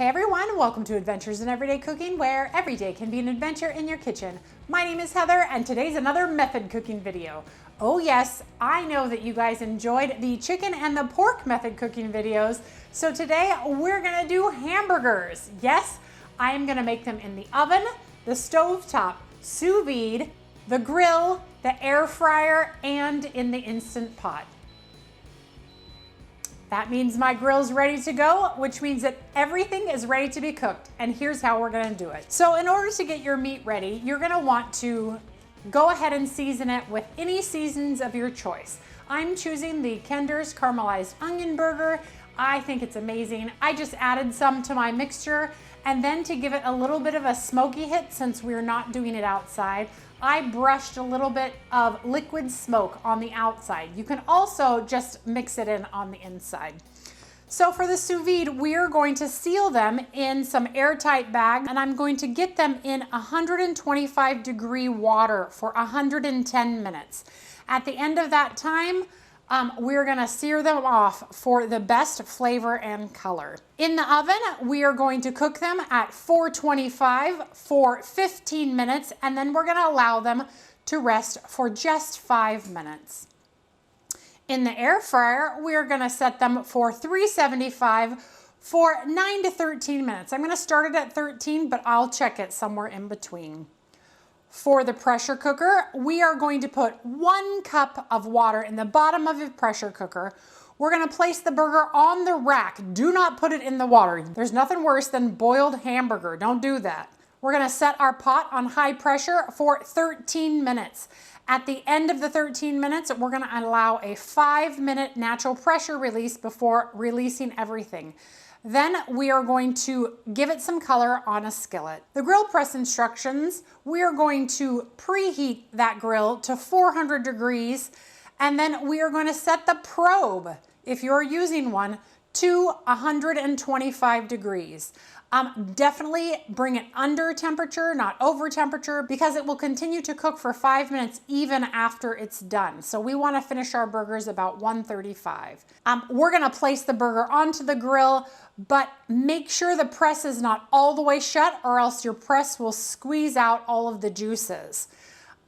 Hey everyone, welcome to Adventures in Everyday Cooking, where every day can be an adventure in your kitchen. My name is Heather, and today's another method cooking video. Oh yes, I know that you guys enjoyed the chicken and the pork method cooking videos, so today we're gonna do hamburgers. Yes, I am gonna make them in the oven, the stovetop, sous vide, the grill, the air fryer, and in the Instant Pot. That means my grill's ready to go, which means that everything is ready to be cooked. And here's how we're gonna do it. So in order to get your meat ready, you're gonna want to go ahead and season it with any seasonings of your choice. I'm choosing the Kinder's Caramelized Onion Burger. I think it's amazing. I just added some to my mixture, and then to give it a little bit of a smoky hit, since we're not doing it outside, I brushed a little bit of liquid smoke on the outside. You can also just mix it in on the inside. So for the sous vide, we're going to seal them in some airtight bags, and I'm going to get them in 125-degree water for 110 minutes. At the end of that time, we're gonna sear them off for the best flavor and color. In the oven, we are going to cook them at 425 for 15 minutes, and then we're gonna allow them to rest for just 5 minutes. In the air fryer, we're gonna set them for 375 for 9 to 13 minutes. I'm gonna start it at 13, but I'll check it somewhere in between. For the pressure cooker, we are going to put 1 cup of water in the bottom of the pressure cooker. We're gonna place the burger on the rack. Do not put it in the water. There's nothing worse than boiled hamburger. Don't do that. We're gonna set our pot on high pressure for 13 minutes. At the end of the 13 minutes, we're gonna allow a 5-minute natural pressure release before releasing everything. Then we are going to give it some color on a skillet. The grill press instructions, we are going to preheat that grill to 400 degrees, and then we are going to set the probe, if you're using one, to 125 degrees. Definitely bring it under temperature, not over temperature, because it will continue to cook for 5 minutes even after it's done. So we want to finish our burgers about 135. We're going to place the burger onto the grill, but make sure the press is not all the way shut, or else your press will squeeze out all of the juices.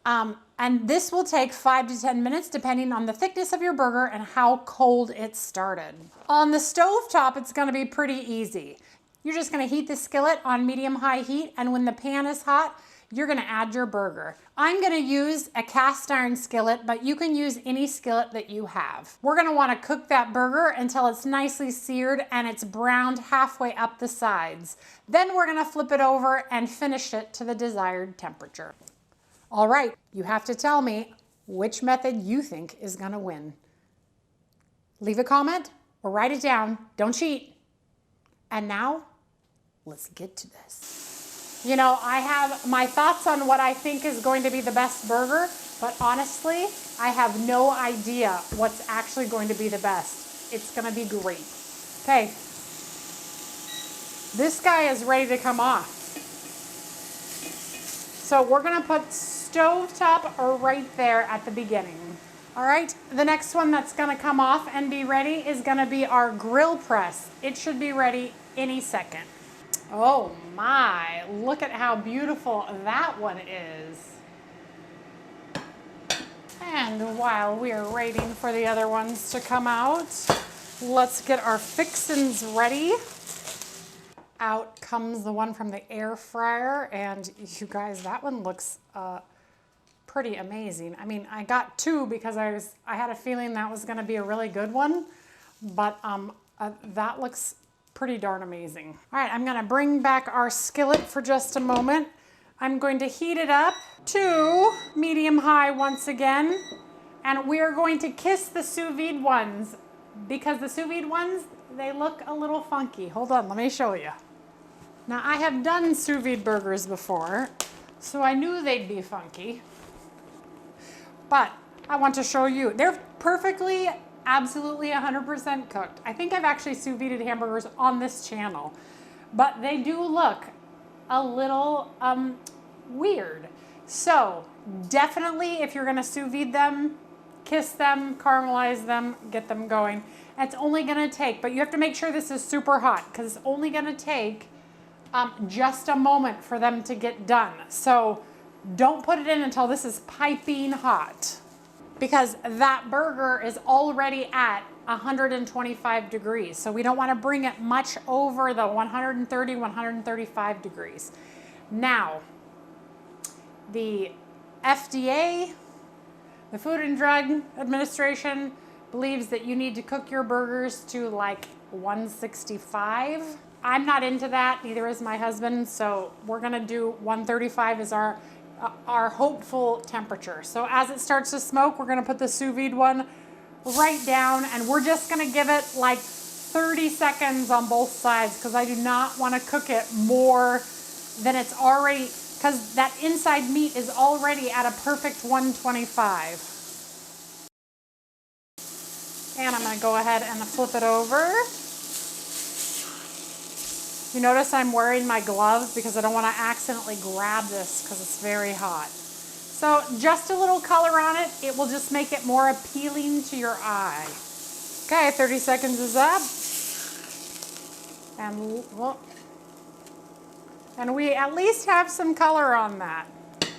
And this will take 5 to 10 minutes depending on the thickness of your burger and how cold it started. On the stovetop, it's going to be pretty easy. You're just gonna heat the skillet on medium-high heat, and when the pan is hot, you're gonna add your burger. I'm gonna use a cast iron skillet, but you can use any skillet that you have. We're gonna wanna cook that burger until it's nicely seared and it's browned halfway up the sides. Then we're gonna flip it over and finish it to the desired temperature. All right, you have to tell me which method you think is gonna win. Leave a comment or write it down, don't cheat. And now, let's get to this. You know, I have my thoughts on what I think is going to be the best burger, but honestly, I have no idea what's actually going to be the best. It's gonna be great. Okay, this guy is ready to come off. So we're gonna put stovetop right there at the beginning. All right, the next one that's gonna come off and be ready is gonna be our grill press. It should be ready any second. Oh my, look at how beautiful that one is. And while we are waiting for the other ones to come out, let's get our fixins ready. Out comes the one from the air fryer, and you guys, that one looks pretty amazing. I mean, I got 2 because I had a feeling that was gonna be a really good one, but that looks pretty darn amazing. All right, I'm gonna bring back our skillet for just a moment. I'm going to heat it up to medium-high once again, and we are going to kiss the sous vide ones, because the sous vide ones, they look a little funky. Hold on, let me show you. Now, I have done sous vide burgers before, so I knew they'd be funky, but I want to show you. They're perfectly, absolutely 100% cooked. I think I've actually sous vide hamburgers on this channel, but they do look a little weird. So definitely, if you're gonna sous vide them, kiss them, caramelize them, get them going. It's only gonna take, but you have to make sure this is super hot because it's only gonna take just a moment for them to get done. So don't put it in until this is piping hot because that burger is already at 125 degrees. So we don't want to bring it much over the 130, 135 degrees. Now, the FDA, the Food and Drug Administration, believes that you need to cook your burgers to like 165. I'm not into that, neither is my husband, so we're gonna do 135 as our hopeful temperature. So as it starts to smoke, we're gonna put the sous vide one right down, and we're just gonna give it like 30 seconds on both sides because I do not wanna cook it more than it's already, because that inside meat is already at a perfect 125. And I'm gonna go ahead and flip it over. You notice I'm wearing my glove because I don't want to accidentally grab this because it's very hot. So just a little color on it. It will just make it more appealing to your eye. Okay, 30 seconds is up. And we at least have some color on that.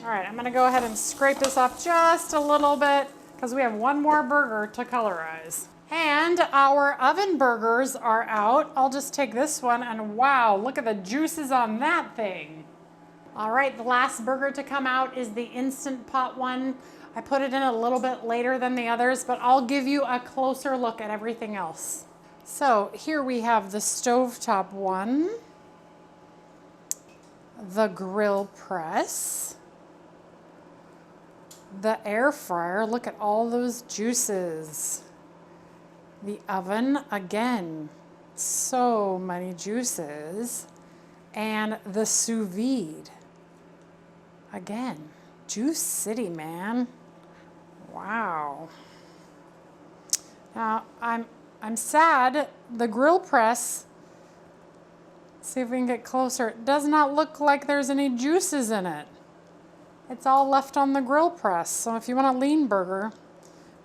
All right, I'm gonna go ahead and scrape this off just a little bit because we have one more burger to colorize. And our oven burgers are out. I'll just take this one and wow, look at the juices on that thing. All right, the last burger to come out is the Instant Pot one. I put it in a little bit later than the others, but I'll give you a closer look at everything else. So here we have the stovetop one, the grill press, the air fryer. Look at all those juices. The oven, again, so many juices. And the sous vide, again, Juice City, man. Wow. Now, I'm sad the grill press, see if we can get closer, it does not look like there's any juices in it. It's all left on the grill press. So if you want a lean burger,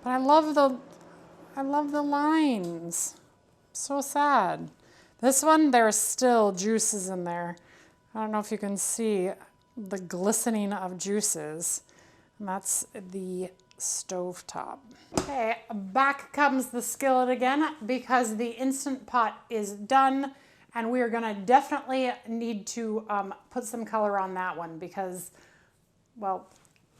but I love the lines. So sad. This one, there's still juices in there. I don't know if you can see the glistening of juices. And that's the stovetop. Okay, back comes the skillet again because the Instant Pot is done and we are gonna definitely need to put some color on that one because, well,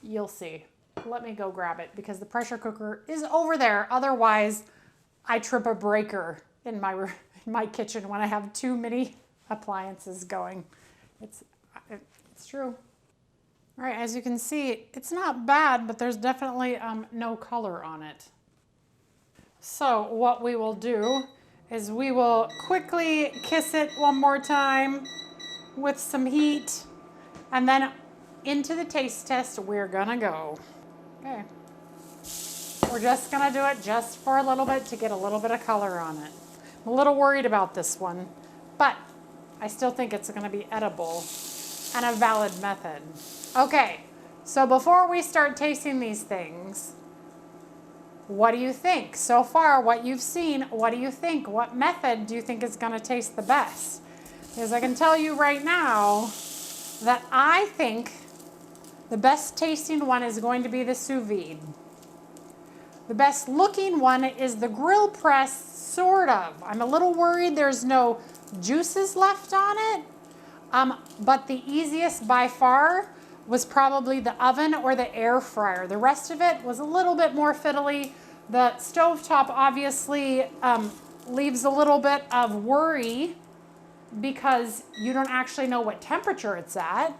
you'll see. Let me go grab it because the pressure cooker is over there. Otherwise, I trip a breaker in my kitchen when I have too many appliances going. It's true. All right, as you can see, it's not bad, but there's definitely no color on it. So what we will do is we will quickly kiss it one more time with some heat, and then into the taste test we're gonna go. Okay. We're just gonna do it just for a little bit to get a little bit of color on it. I'm a little worried about this one, but I still think it's gonna be edible and a valid method. Okay, so before we start tasting these things, what do you think? So far, what you've seen, what do you think? What method do you think is gonna taste the best? Because I can tell you right now that I think the best tasting one is going to be the sous vide. The best looking one is the grill press, sort of. I'm a little worried there's no juices left on it, but the easiest by far was probably the oven or the air fryer. The rest of it was a little bit more fiddly. The stovetop obviously leaves a little bit of worry because you don't actually know what temperature it's at.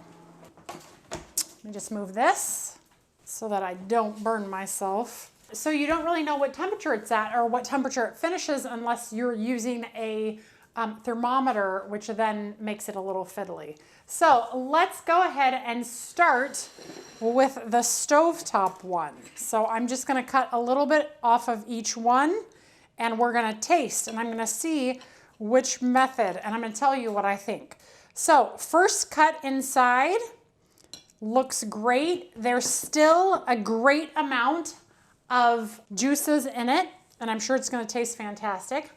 Let me just move this so that I don't burn myself. So you don't really know what temperature it's at or what temperature it finishes unless you're using a thermometer, which then makes it a little fiddly. So let's go ahead and start with the stovetop one. So I'm just gonna cut a little bit off of each one and we're gonna taste and I'm gonna see which method and I'm gonna tell you what I think. So first cut inside, looks great. There's still a great amount of juices in it. and I'm sure it's going to taste fantastic.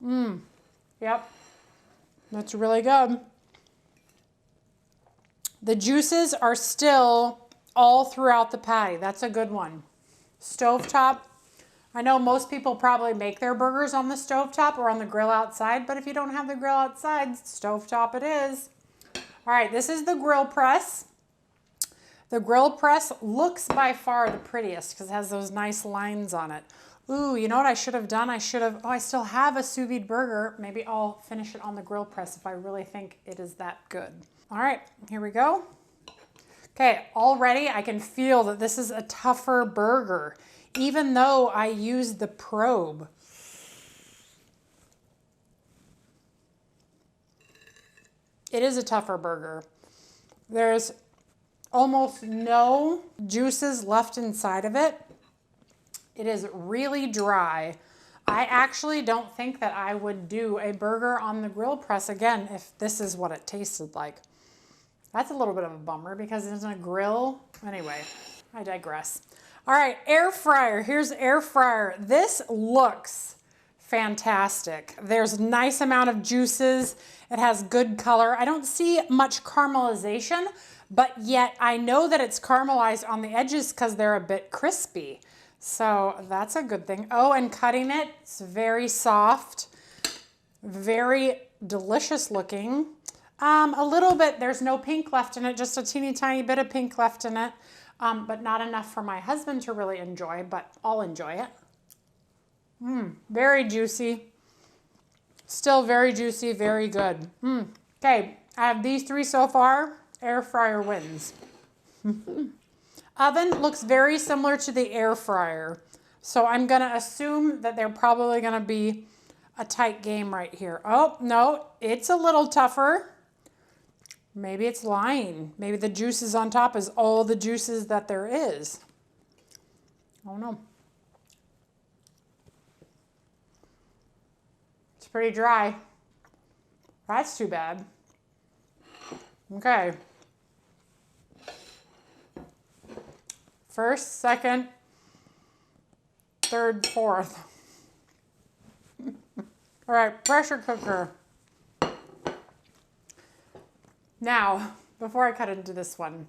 Yep, that's really good. The juices are still all throughout the patty. That's a good one. Stovetop. I know most people probably make their burgers on the stovetop or on the grill outside, but if you don't have the grill outside, stovetop it is. All right, this is the grill press. The grill press looks by far the prettiest because it has those nice lines on it. Ooh, you know what I should have done? I still have a sous vide burger. Maybe I'll finish it on the grill press if I really think it is that good. All right, here we go. Okay, already I can feel that this is a tougher burger, even though I used the probe. It is a tougher burger. There's almost no juices left inside of it. It is really dry. I actually don't think that I would do a burger on the grill press again if this is what it tasted like. That's a little bit of a bummer because it's a grill. Anyway, I digress. All right, air fryer. Here's air fryer. This looks fantastic. There's a nice amount of juices. It has good color. I don't see much caramelization, but yet I know that it's caramelized on the edges because they're a bit crispy. So that's a good thing. Oh, and cutting it, it's very soft, very delicious looking. A little bit, there's no pink left in it, just a teeny tiny bit of pink left in it, but not enough for my husband to really enjoy, but I'll enjoy it. Very juicy. Still very juicy, very good. Okay, I have these three so far. Air fryer wins. Oven looks very similar to the air fryer. So I'm gonna assume that they're probably gonna be a tight game right here. Oh, no, it's a little tougher. Maybe it's lying. Maybe the juices on top is all the juices that there is. I don't know. It's pretty dry. That's too bad. Okay. First, second, third, fourth. All right, pressure cooker. Now, before I cut into this one,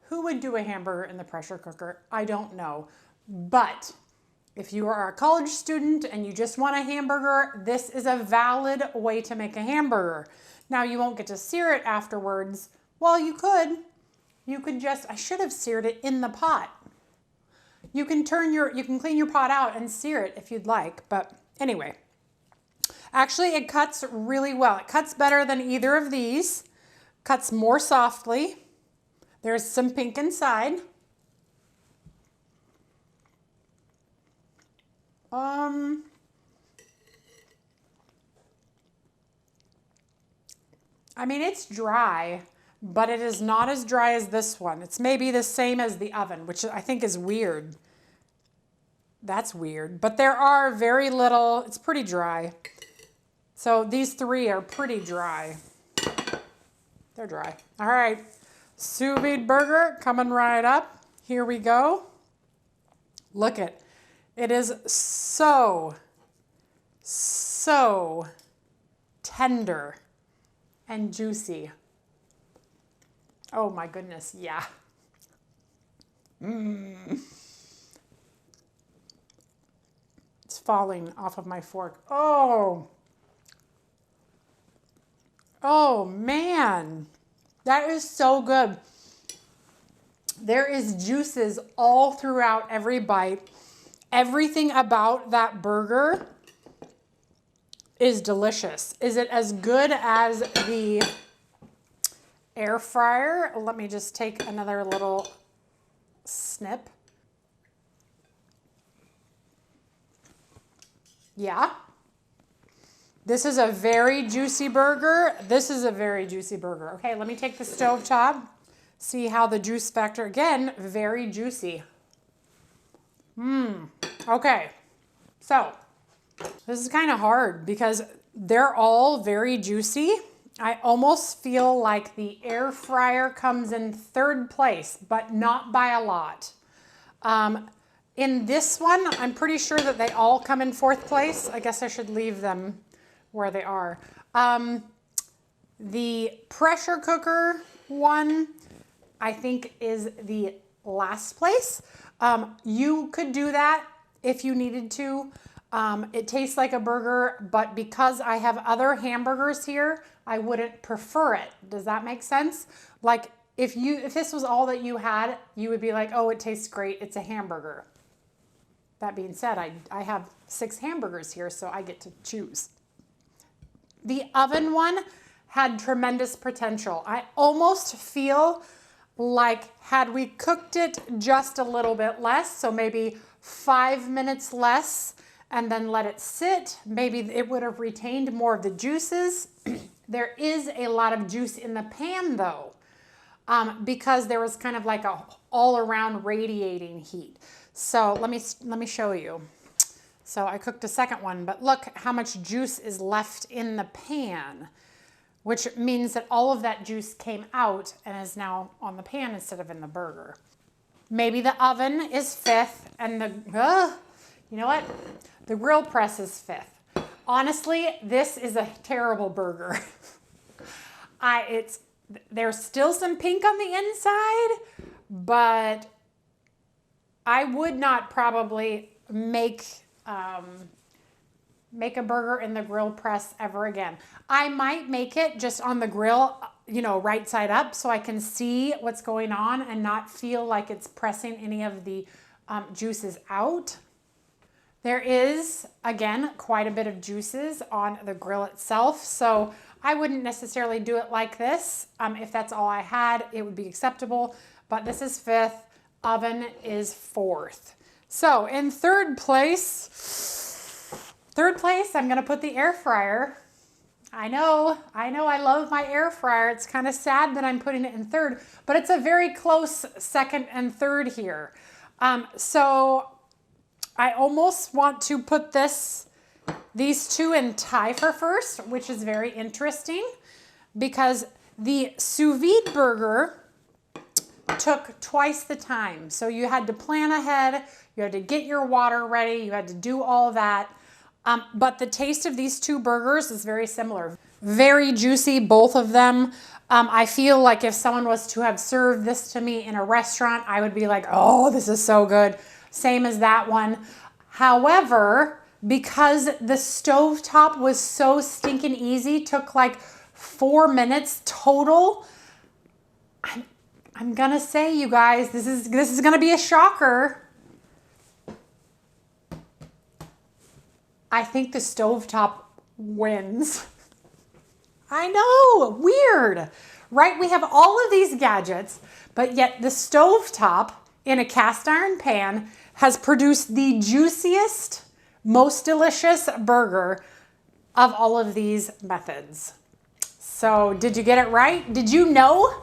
who would do a hamburger in the pressure cooker? I don't know. But if you are a college student and you just want a hamburger, this is a valid way to make a hamburger. Now, you won't get to sear it afterwards. Well, you could. You could just, I should have seared it in the pot. You can clean your pot out and sear it if you'd like. But anyway, actually it cuts really well. It cuts better than either of these. Cuts more softly. There's some pink inside. I mean, it's dry, but it is not as dry as this one. It's maybe the same as the oven, which I think is weird. That's weird, but there are very little, it's pretty dry. So these three are pretty dry. They're dry. All right, sous vide burger coming right up. Here we go. Look it. It is so tender and juicy. Oh my goodness, yeah. It's falling off of my fork. Oh man, that is so good. There is juices all throughout every bite. Everything about that burger is delicious. Is it as good as the air fryer? Let me just take another little snip. Yeah. This is a very juicy burger. This is a very juicy burger. Okay, let me take the stovetop. See how the juice factor, again, very juicy. Okay, so this is kind of hard because they're all very juicy. I almost feel like the air fryer comes in third place, but not by a lot. In this one, I'm pretty sure that they all come in 4th place. I guess I should leave them where they are. The pressure cooker one, I think, is the last place. You could do that if you needed to. It tastes like a burger, but because I have other hamburgers here, I wouldn't prefer it. Does that make sense? Like if this was all that you had, you would be like, oh, it tastes great. It's a hamburger. That being said, I have 6 hamburgers here, so I get to choose. The oven one had tremendous potential. I almost feel like had we cooked it just a little bit less, so maybe 5 minutes less, and then let it sit, maybe it would have retained more of the juices. There is a lot of juice in the pan though, because there was kind of like a all around radiating heat. So let me show you. So I cooked a second one, but look how much juice is left in the pan, which means that all of that juice came out and is now on the pan instead of in the burger. Maybe the oven is 5th and you know what? The grill press is 5th. Honestly, this is a terrible burger. There's still some pink on the inside, but I would not probably make a burger in the grill press ever again. I might make it just on the grill, you know, right side up so I can see what's going on and not feel like it's pressing any of the juices out. There is, again, quite a bit of juices on the grill itself, so I wouldn't necessarily do it like this. If that's all I had, it would be acceptable, but this is 5th, oven is 4th. So in third place, I'm gonna put the air fryer. I know, I love my air fryer. It's kind of sad that I'm putting it in 3rd, but it's a very close 2nd and 3rd here. So I almost want to put these 2 in tie for 1st, which is very interesting because the sous vide burger took twice the time. So you had to plan ahead, you had to get your water ready, you had to do all that. But the taste of these 2 burgers is very similar. Very juicy, both of them. I feel like if someone was to have served this to me in a restaurant, I would be like, oh, this is so good. Same as that one. However, because the stovetop was so stinking easy, took like 4 minutes total, I'm gonna say, you guys, this is gonna be a shocker. I think the stovetop wins. I know, weird, right? We have all of these gadgets, but yet the stovetop in a cast iron pan has produced the juiciest, most delicious burger of all of these methods. So did you get it right? Did you know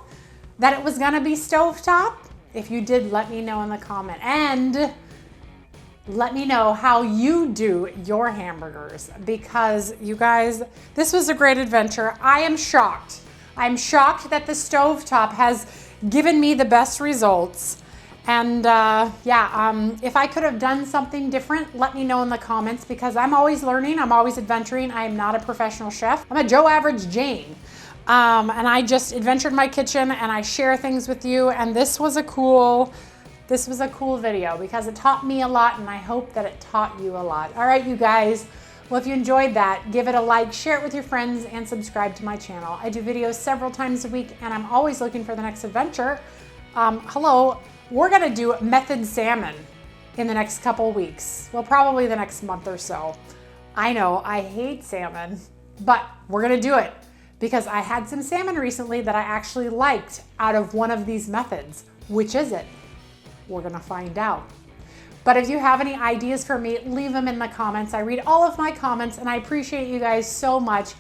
that it was gonna be stovetop? If you did, let me know in the comment. And let me know how you do your hamburgers, because you guys, this was a great adventure. I am shocked. I'm shocked that the stovetop has given me the best results. And if I could have done something different, let me know in the comments, because I'm always learning, I'm always adventuring. I am not a professional chef. I'm a Joe Average Jane. And I just adventured my kitchen and I share things with you. And this was a cool video because it taught me a lot, and I hope that it taught you a lot. All right, you guys. Well, if you enjoyed that, give it a like, share it with your friends, and subscribe to my channel. I do videos several times a week, and I'm always looking for the next adventure. Hello, we're gonna do method salmon in the next couple weeks. Well, probably the next month or so. I know, I hate salmon, but we're gonna do it because I had some salmon recently that I actually liked out of one of these methods. Which is it? We're gonna find out. But if you have any ideas for me, leave them in the comments. I read all of my comments and I appreciate you guys so much.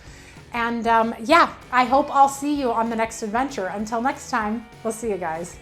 And I hope I'll see you on the next adventure. Until next time, we'll see you guys.